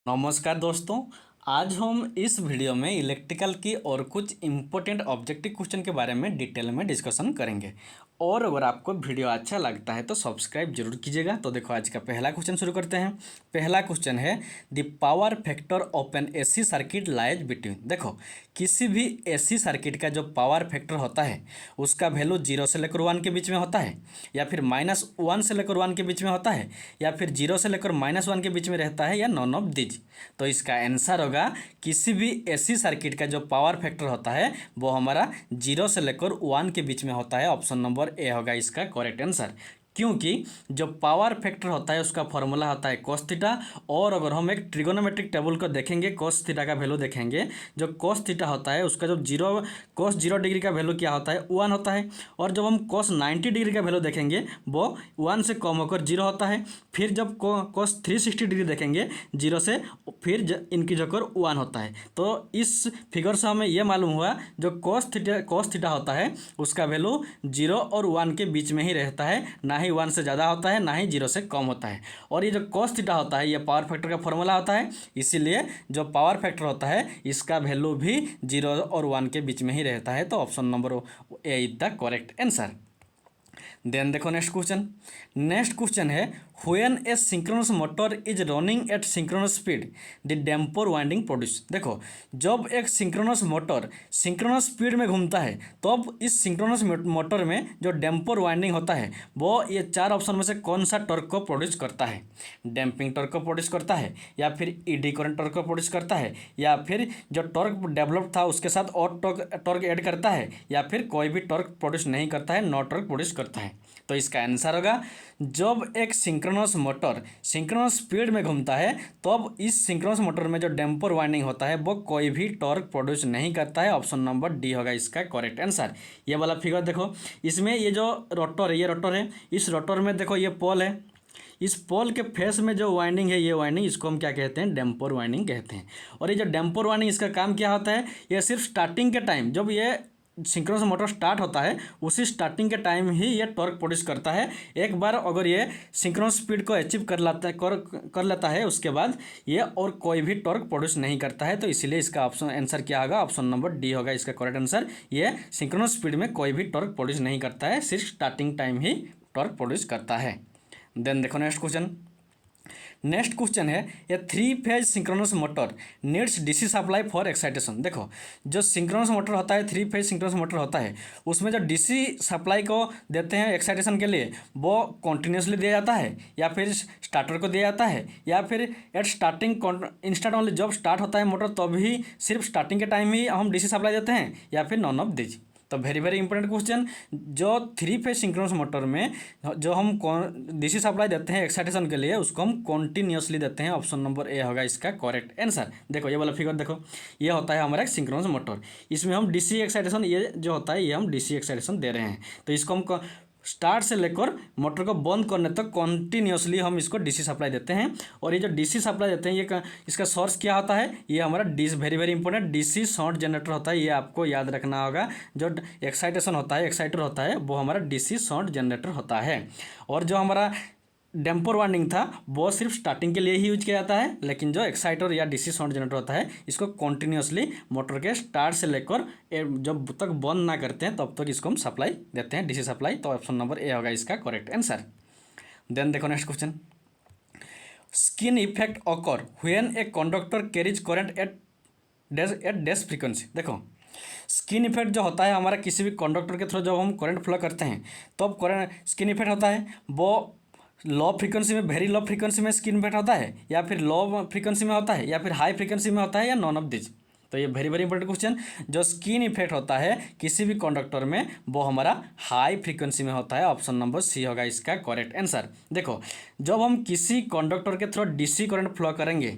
नमस्कार दोस्तों। आज हम इस वीडियो में इलेक्ट्रिकल की और कुछ इम्पोर्टेंट ऑब्जेक्टिव क्वेश्चन के बारे में डिटेल में डिस्कशन करेंगे। और अगर आपको वीडियो अच्छा लगता है तो सब्सक्राइब जरूर कीजिएगा। तो देखो आज का पहला क्वेश्चन शुरू करते हैं। पहला क्वेश्चन है the power factor of N AC circuit lies between. देखो किसी भी एसी सर्किट का जो पावर फैक्टर होता है उसका वैल्यू 0 से लेकर 1 के बीच में होता है, या फिर -1 से लेकर 1 के बीच में होता है, या फिर 0 से लेकर -1 के बीच में रहता है, या नॉन ऑफ दिज। तो इसका आंसर होगा किसी भी एसी सर्किट का जो पावर फैक्टर होता है वो हमारा 0 से लेकर 1 के बीच में होता है। ऑप्शन नंबर ए होगा इसका करेक्ट आंसर। क्योंकि जो पावर फैक्टर होता है उसका फॉर्मूला होता है cos थीटा। और अगर हम एक ट्रिगोनोमेट्रिक टेबल को देखेंगे, cos थीटा का वैल्यू देखेंगे, जो cos थीटा होता है उसका जो cos 0 डिग्री का वैल्यू क्या होता है 1 होता है। और जब हम cos 90 डिग्री का वैल्यू देखेंगे वो 1 से कम होकर 0 होता है। फिर जब cos 360 डिग्री देखेंगे 0 से फिर इंक्रीज होकर 1 होता है। तो इस फिगर से हमें यह मालूम हुआ जो cos थीटा होता है उसका वैल्यू 0 और 1 के बीच में ही रहता है, ना ही 1 से ज़्यादा होता है ना ही 0 से कम होता है। और ये जो cos थीटा होता है ये पावर फैक्टर का फॉर्मूला होता है, इसीलिए जो पावर फैक्टर होता है इसका वैल्यू भी 0 और 1 के बीच में ही रहता है। तो option number A is the correct answer. Then देखो नेक्स्ट क्वेश्चन है when a synchronous motor is running at synchronous speed the damper winding produce. देखो जब एक सिंक्रोनस मोटर सिंक्रोनस स्पीड में घूमता है तब इस सिंक्रोनस मोटर में जो डैम्पर वाइंडिंग होता है वो ये चार ऑप्शन में से कौन सा टॉर्क को प्रोड्यूस करता है। डैम्पिंग टॉर्क को प्रोड्यूस करता है, या फिर ईडी करंट टॉर्क को प्रोड्यूस करता है, या फिर जो टॉर्क डेवलप था उसके साथ और टॉर्क ऐड करता है, या फिर कोई भी टॉर्क प्रोड्यूस नहीं करता है, नो टॉर्क प्रोड्यूस करता है। तो इसका आंसर होगा जब एक सिंक्रोनस मोटर सिंक्रोनस स्पीड में घूमता है तब इस सिंक्रोनस मोटर में जो डैम्पर वाइंडिंग होता है वो कोई भी टॉर्क प्रोड्यूस नहीं करता है। ऑप्शन नंबर डी होगा इसका करेक्ट आंसर। ये वाला फिगर देखो, इसमें ये जो रोटर है ये रोटर है, इस रोटर में देखो ये पोल है, इस पोल के फेस में जो वाइंडिंग है ये वाइंडिंग इसको हम क्या कहते हैं डैम्पर वाइंडिंग कहते हैं। और ये जो डैम्पर वाइंडिंग इसका काम क्या होता है, ये सिर्फ स्टार्टिंग के टाइम जब ये सिंक्रोनस मोटर स्टार्ट होता है उसी स्टार्टिंग के टाइम ही ये टॉर्क प्रोड्यूस करता है। एक बार अगर ये सिंक्रोनस स्पीड को अचीव कर लेता है उसके बाद ये और कोई भी टॉर्क प्रोड्यूस नहीं करता है। तो इसीलिए इसका ऑप्शन आंसर क्या होगा, ऑप्शन नंबर डी होगा इसका करेक्ट आंसर। ये सिंक्रोनस स्पीड में कोई भी टॉर्क प्रोड्यूस नहीं करता है, सिर्फ स्टार्टिंग टाइम ही टॉर्क प्रोड्यूस करता है। देन देखो नेक्स्ट क्वेश्चन है ये 3 phase synchronous motor needs DC supply for excitation. देखो जो सिंक्रोनस मोटर होता है 3 फेज सिंक्रोनस मोटर होता है उसमें जो डीसी सप्लाई को देते हैं एक्साइटेशन के लिए वो कॉन्टिन्यूसली दिया जाता है, या फिर स्टार्टर को दिया जाता है, या फिर एट स्टार्टिंग इंस्टेंट ओनली जब स्टार्ट होता है मोटर तभी सिर्फ स्टार्टिंग के टाइम ही हम डीसी सप्लाई देते हैं, या फिर नॉन ऑफ दिस। तो वेरी इंपॉर्टेंट क्वेश्चन, जो 3 फेज सिंक्रोनस मोटर में जो हम डीसी सप्लाई देते हैं एक्साइटेशन के लिए उसको हम कॉन्टिन्यूसली देते हैं। ऑप्शन नंबर ए होगा इसका करेक्ट आंसर। देखो ये वाला फिगर देखो, ये होता है हमारा एक सिंक्रोनस मोटर, इसमें हम डीसी एक्साइटेशन ये जो होता है ये हम डीसी एक्साइटेशन दे रहे हैं। तो इसको हम स्टार्ट से लेकर मोटर को बंद करने तक कॉन्टिन्यूसली हम इसको डीसी सप्लाई देते हैं। और ये जो डीसी सप्लाई देते हैं ये इसका सोर्स क्या होता है, ये हमारा very important DC short generator होता है। ये आपको याद रखना होगा, जो एक्साइटेशन होता है एक्साइटर होता है वो हमारा डीसी शॉर्ट जनरेटर होता है। और जो हमारा डैम्पर वाइंडिंग था वो सिर्फ स्टार्टिंग के लिए ही यूज किया जाता है, लेकिन जो एक्साइटर या डीसी शॉर्ट जनरेटर होता है इसको कॉन्टिन्यूसली मोटर के स्टार्ट से लेकर जब तक बंद ना करते हैं तब तक इसको हम सप्लाई देते हैं डीसी सप्लाई। तो ऑप्शन नंबर ए होगा इसका करेक्ट आंसर। देन देखो next question, skin effect occur when a conductor carries current eight dash frequency. देखो स्किन इफेक्ट जो होता है हमारा किसी भी कंडक्टर के थ्रू जब हम करंट फ्लो करते हैं तब करंट स्किन इफेक्ट होता है वो लो फ्रीक्वेंसी में, वेरी लो फ्रीक्वेंसी में स्किन इफेक्ट होता है, या फिर लो फ्रीक्वेंसी में होता है, या फिर हाई फ्रीक्वेंसी में होता है, या नॉन ऑफ दिस। तो ये वेरी इंपॉर्टेंट क्वेश्चन, जो स्किन इफेक्ट होता है किसी भी कंडक्टर में वो हमारा हाई फ्रीक्वेंसी में होता है। ऑप्शन नंबर सी होगा इसका करेक्ट आंसर। देखो जब हम किसी कंडक्टर के थ्रू डीसी करंट फ्लो करेंगे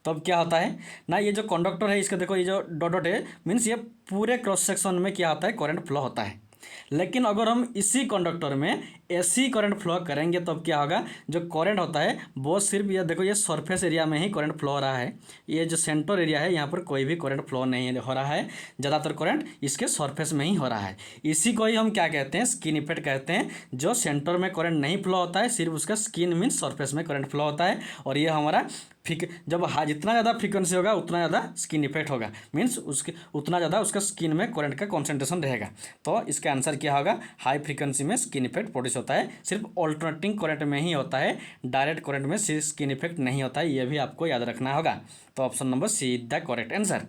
तब क्या होता है ना, ये जो कंडक्टर है इसका देखो ये जो डॉट है मीन्स ये पूरे क्रॉस सेक्शन में क्या होता है करंट फ्लो होता है। लेकिन अगर हम इसी कंडक्टर में एसी करंट फ्लो करेंगे तब क्या होगा, जो करंट होता है वो सिर्फ ये देखो ये सरफेस एरिया में ही करंट फ्लो हो रहा है, ये जो सेंटर एरिया है यहाँ पर कोई भी करंट फ्लो नहीं हो रहा है, ज़्यादातर करंट इसके सरफेस में ही हो रहा है। इसी को ही हम क्या कहते हैं, स्किन इफेक्ट कहते हैं। जो सेंटर में करंट नहीं फ्लो होता है, सिर्फ उसका स्किन मीन्स सरफेस में करंट फ्लो होता है, और ये हमारा जब जितना ज़्यादा फ्रीक्वेंसी होगा उतना ज़्यादा स्किन इफेक्ट होगा, मीन्स उसके उतना ज़्यादा उसका स्किन में करंट का कॉन्सेंट्रेशन रहेगा। तो इसका आंसर क्या होगा, हाई फ्रीक्वेंसी में स्किन इफेक्ट प्रोड्यूस होता है, सिर्फ ऑल्टरनेटिंग करंट में ही होता है, डायरेक्ट करंट में स्किन इफेक्ट नहीं होता है, ये भी आपको याद रखना होगा। तो option number C is the correct answer.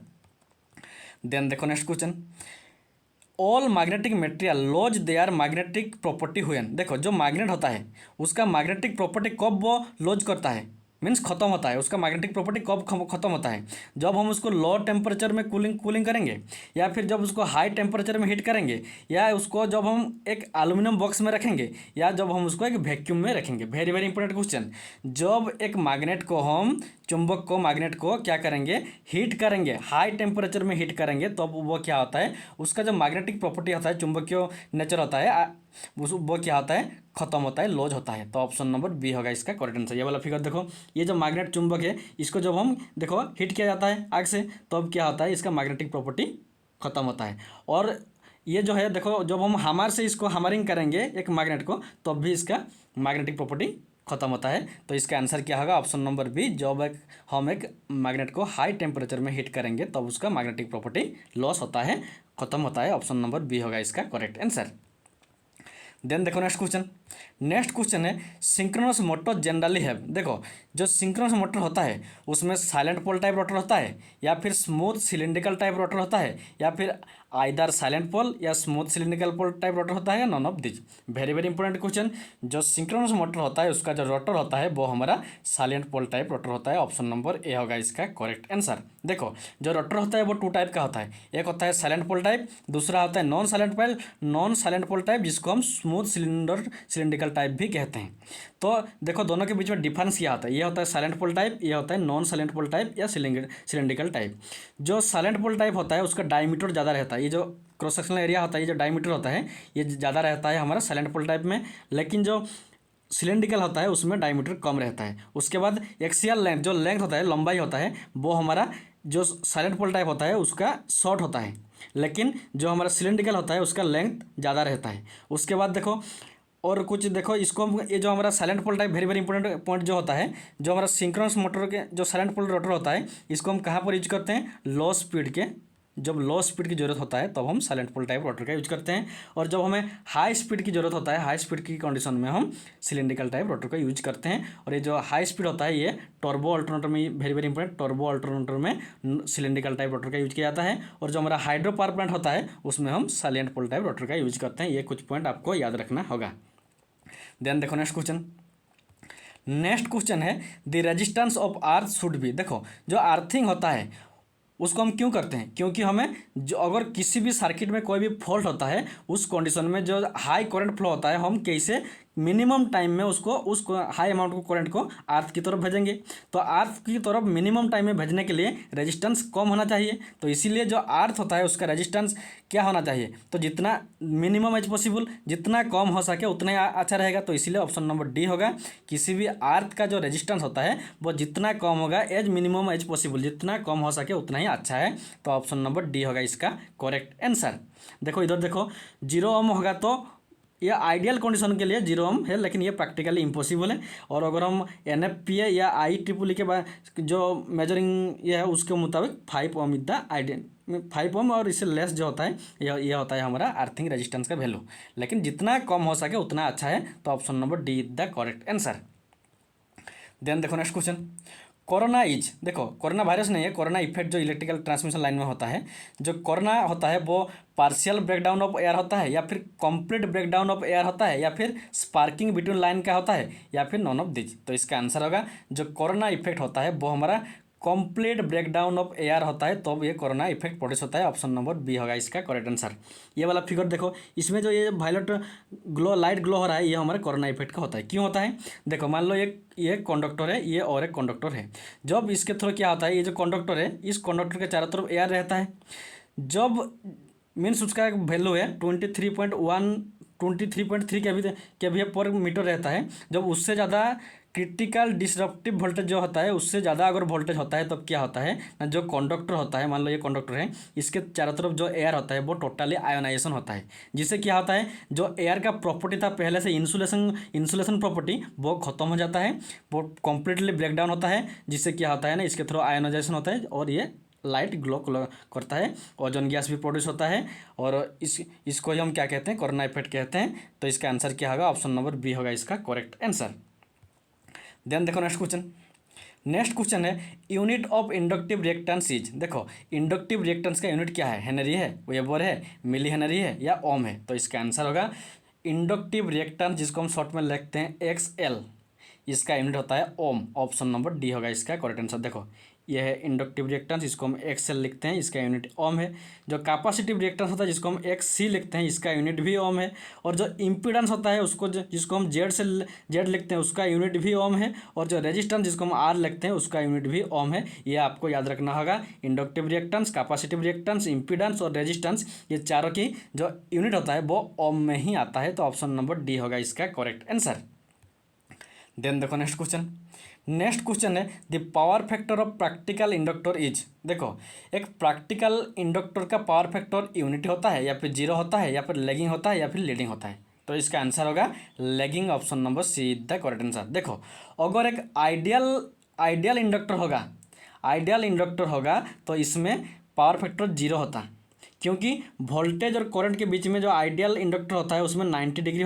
Then देखो next question, all magnetic material lose their magnetic property when. देखो जो मैग्नेट होता है उसका मैग्नेटिक प्रॉपर्टी कब वो लॉज करता है, मीन्स खत्म होता है, उसका मैग्नेटिक प्रॉपर्टी कब खत्म होता है, जब हम उसको लो टेम्परेचर में कूलिंग करेंगे, या फिर जब उसको हाई टेम्परेचर में हीट करेंगे, या उसको जब हम एक एल्यूमिनियम बॉक्स में रखेंगे, या जब हम उसको एक वैक्यूम में रखेंगे। Very very important question. जब एक मैग्नेट को हम चुंबक को मैग्नेट को क्या करेंगे, हीट करेंगे, हाई टेम्परेचर में हीट करेंगे, तो वो क्या होता है, उसका जो मैग्नेटिक प्रॉपर्टी होता है, चुंबकीय नेचर होता है, वो क्या होता है, खत्म होता है, लॉज होता है। तो ऑप्शन नंबर बी होगा इसका करेक्ट आंसर। ये वाला फिगर देखो, ये जो मैग्नेट चुंबक है इसको जब हम देखो हीट किया जाता है आग से, तो अब क्या होता है, इसका मैग्नेटिक प्रॉपर्टी खत्म होता है। और ये जो है देखो, जब हम हैमर से इसको हैमरिंग करेंगे एक मैग्नेट को, तब भी इसका मैग्नेटिक प्रॉपर्टी खत्म होता है। तो इसका आंसर क्या होगा, ऑप्शन नंबर बी। जब हम एक मैग्नेट को हाई टेम्परेचर में हीट करेंगे तब उसका मैग्नेटिक प्रॉपर्टी लॉस होता है, खत्म होता है। ऑप्शन नंबर बी होगा इसका करेक्ट आंसर। देन देखो नेक्स्ट क्वेश्चन है, सिंक्रोनस मोटर जनरली हैव। देखो जो सिंक्रोनस मोटर होता है उसमें साइलेंट पोल टाइप रोटर होता है, या फिर स्मूथ सिलिंड्रिकल टाइप रोटर होता है, या फिर आइदर साइलेंट पोल या स्मूथ सिलिंड्रिकल पोल टाइप रोटर होता है, या none of this. Very very important question. जो सिंक्रोनस मोटर होता है उसका जो रोटर होता है वो हमारा साइलेंट पोल टाइप रोटर होता है। ऑप्शन नंबर ए होगा इसका करेक्ट आंसर। देखो जो रोटर होता है वो टू टाइप का होता है, एक होता है साइलेंट पोल टाइप, दूसरा होता है नॉन साइलेंट पोल टाइप, जिसको हम स्मूथ सिलिंड्रिकल टाइप भी कहते हैं। तो देखो दोनों के बीच में डिफरेंस क्या होता है, ये होता है साइलेंट पोल टाइप, ये होता है नॉन साइलेंट पोल टाइप या सिलिंड्रिकल टाइप। जो साइलेंट पोल टाइप होता है उसका डायमीटर ज़्यादा रहता है, ये जो क्रॉस सेक्शनल एरिया होता है, ये जो डायमीटर होता है ये ज़्यादा रहता है हमारा साइलेंट पोल टाइप में, लेकिन जो सिलेंड्रिकल होता है उसमें डायमीटर कम रहता है। उसके बाद एक्सियल लेंथ, जो लेंथ होता है, लंबाई होता है, वो हमारा जो साइलेंट पोल टाइप होता है उसका शॉर्ट होता है, लेकिन जो हमारा सिलेंड्रिकल होता है उसका लेंथ ज़्यादा रहता है। उसके बाद देखो और कुछ देखो इसको हम, ये जो हमारा salient pole type very very important point जो होता है, जो हमारा सिंक्रोनस मोटर के जो साइलेंट पोल रोटर होता है, इसको हम कहाँ पर यूज करते हैं, लो स्पीड के, जब लो स्पीड की ज़रूरत होता है तब हम साइलेंट पोल टाइप रोटर का यूज करते हैं, और जब हमें हाई स्पीड की ज़रूरत होता है, हाई स्पीड की कंडीशन में हम सिलेंड्रिकल टाइप रोटर का यूज करते हैं। और ये जो हाई स्पीड होता है ये टर्बो अल्टरनेटर में, very very important, turbo alternator में सिलेंड्रिकल टाइप रोटर का यूज किया जाता है, और जो हमारा हाइड्रो पावर प्लांट होता है उसमें हम साइलेंट पोल टाइप रोटर का यूज करते हैं। ये कुछ पॉइंट आपको याद रखना होगा। देन देखो नेक्स्ट क्वेश्चन है, the resistance of earth should be. देखो जो अर्थिंग होता है उसको हम क्यों करते हैं, क्योंकि हमें जो अगर किसी भी सर्किट में कोई भी फॉल्ट होता है उस कंडीशन में जो हाई करंट फ्लो होता है, हम कैसे मिनिमम टाइम में उसको हाई अमाउंट को करंट को अर्थ की तरफ भेजेंगे। तो अर्थ की तरफ मिनिमम टाइम में भेजने के लिए रेजिस्टेंस कम होना चाहिए, तो इसीलिए जो अर्थ होता है उसका रेजिस्टेंस क्या होना चाहिए, तो जितना मिनिमम एज पॉसिबल, जितना कम हो सके उतना ही अच्छा रहेगा। तो इसीलिए ऑप्शन नंबर डी होगा, किसी भी अर्थ का जो रेजिस्टेंस होता है वो जितना कम होगा, एज मिनिमम एज पॉसिबल, जितना कम हो सके उतना ही अच्छा है। तो ऑप्शन नंबर डी होगा इसका करेक्ट आंसर। देखो इधर देखो 0 ओम होगा तो ये आइडियल कंडीशन के लिए 0 ओम है, लेकिन ये प्रैक्टिकली इम्पॉसिबल है। और अगर हम NFPA या IEEE के बाद जो मेजरिंग ये है उसके मुताबिक 5 ओम इज द आइडियल, 5 ओम और इससे लेस जो होता है ये होता है हमारा अर्थिंग रेजिस्टेंस का वैल्यू, लेकिन जितना कम हो सके उतना अच्छा है। तो option number D is the correct answer. Then देखो नेक्स्ट क्वेश्चन, कोरोना इज, देखो कोरोना वायरस नहीं है, कोरोना इफेक्ट जो इलेक्ट्रिकल ट्रांसमिशन लाइन में होता है, जो कोरोना होता है वो पार्शियल ब्रेकडाउन ऑफ एयर होता है, या फिर कंप्लीट ब्रेकडाउन ऑफ एयर होता है, या फिर स्पार्किंग बिटवीन लाइन का होता है, या फिर नॉन ऑफ दिस। तो इसका आंसर होगा जो कोरोना इफेक्ट होता है वो हमारा कंप्लीट ब्रेकडाउन ऑफ एयर होता है, तो ये कोरोना इफेक्ट प्रोड्यूस होता है। ऑप्शन नंबर बी होगा इसका करेक्ट आंसर। ये वाला फिगर देखो, इसमें जो ये वायलेट ग्लो, लाइट ग्लो हो रहा है, ये हमारा कोरोना इफेक्ट का होता है। क्यों होता है, देखो मान लो ये कंडक्टर है, ये और एक कंडक्टर है। जब इसके थ्रू क्या होता है, ये जो कंडक्टर है इस कंडक्टर के चारों तरफ एयर रहता है, जब मीन्स उसका एक वैल्यू है 23.1 23.3 केवीए पर मीटर रहता है। जब उससे ज़्यादा क्रिटिकल डिसरप्टिव वोल्टेज जो होता है, उससे ज़्यादा अगर वोल्टेज होता है तब क्या होता है ना, जो कंडक्टर होता है, मान लो ये कंडक्टर है, इसके चारों तरफ जो एयर होता है वो टोटली आयोनाइजेशन होता है, जिससे क्या होता है जो एयर का प्रॉपर्टी था पहले से इंसुलेशन प्रॉपर्टी वो खत्म हो जाता है, वो कम्प्लीटली ब्रेक डाउन होता है, जिससे क्या होता है ना इसके थ्रू आयोनाइजेशन होता है और ये लाइट ग्लो करता है, ओजोन गैस भी प्रोड्यूस होता है। और इसको ही हम क्या कहते हैं, कोरोना इफेक्ट कहते हैं। तो इसका आंसर क्या होगा, ऑप्शन नंबर बी होगा इसका करेक्ट आंसर। देन देखो नेक्स्ट क्वेश्चन है unit of inductive reactance is. देखो इंडक्टिव रिएक्टेंस का यूनिट क्या है, हेनरी है, वेबर है, मिली हेनरी है या ओम है। तो इसका आंसर होगा इंडक्टिव रिएक्टेंस, जिसको हम शॉर्ट में लिखते हैं XL, इसका यूनिट होता है ओम। ऑप्शन नंबर डी होगा इसका करेक्ट आंसर। देखो यह है इंडक्टिव रिएक्टेंस, इसको हम XL लिखते हैं, इसका यूनिट ओम है। जो कैपेसिटिव रिएक्टेंस होता है जिसको हम XC लिखते हैं, इसका यूनिट भी ओम है। और जो इम्पीडेंस होता है उसको जिसको हम जेड लिखते हैं, उसका यूनिट भी ओम है। और जो रेजिस्टेंस जिसको हम R लिखते हैं, उसका यूनिट भी ओम है। ये आपको याद रखना होगा। Inductive reactance, capacitive reactance, impedance और रेजिस्टेंस, ये चारों की जो यूनिट होता है वो ओम में ही आता है। तो ऑप्शन नंबर डी होगा इसका करेक्ट आंसर। देन देखो नेक्स्ट क्वेश्चन है the power factor of practical inductor is. देखो एक प्रैक्टिकल इंडक्टर का पावर फैक्टर यूनिटी होता है या फिर जीरो होता है या फिर लैगिंग होता है या फिर लीडिंग होता है। तो इसका आंसर होगा lagging. Option number C is the correct answer. देखो अगर एक आइडियल इंडक्टर होगा तो इसमें पावर फैक्टर जीरो होता है, क्योंकि वोल्टेज और करंट के बीच में जो आइडियल इंडक्टर होता है उसमें 90 डिग्री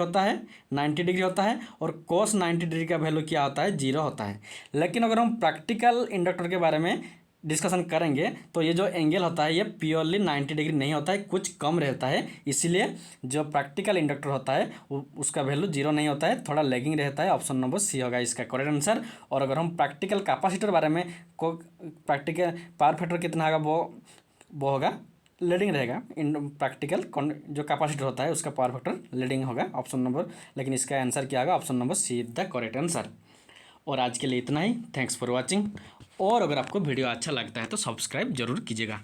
होता है और कोस 90 डिग्री का वैल्यू क्या होता है, जीरो होता है। लेकिन अगर हम प्रैक्टिकल इंडक्टर के बारे में डिस्कशन करेंगे तो ये जो एंगल होता है ये प्योरली 90 डिग्री नहीं होता है, कुछ कम रहता है। इसीलिए जो प्रैक्टिकल इंडक्टर होता है उसका वैल्यू जीरो नहीं होता है, थोड़ा लैगिंग रहता है। ऑप्शन नंबर सी होगा इसका करेक्ट आंसर। और अगर हम प्रैक्टिकल कैपेसिटर बारे में प्रैक्टिकल पावर फैक्टर कितना होगा वो होगा लीडिंग रहेगा। इन प्रैक्टिकल जो कैपेसिटर होता है उसका पावर फैक्टर लीडिंग होगा ऑप्शन नंबर। लेकिन इसका आंसर क्या होगा, option number C is the correct answer. और आज के लिए इतना ही। Thanks for watching. और अगर आपको वीडियो अच्छा लगता है तो सब्सक्राइब जरूर कीजिएगा।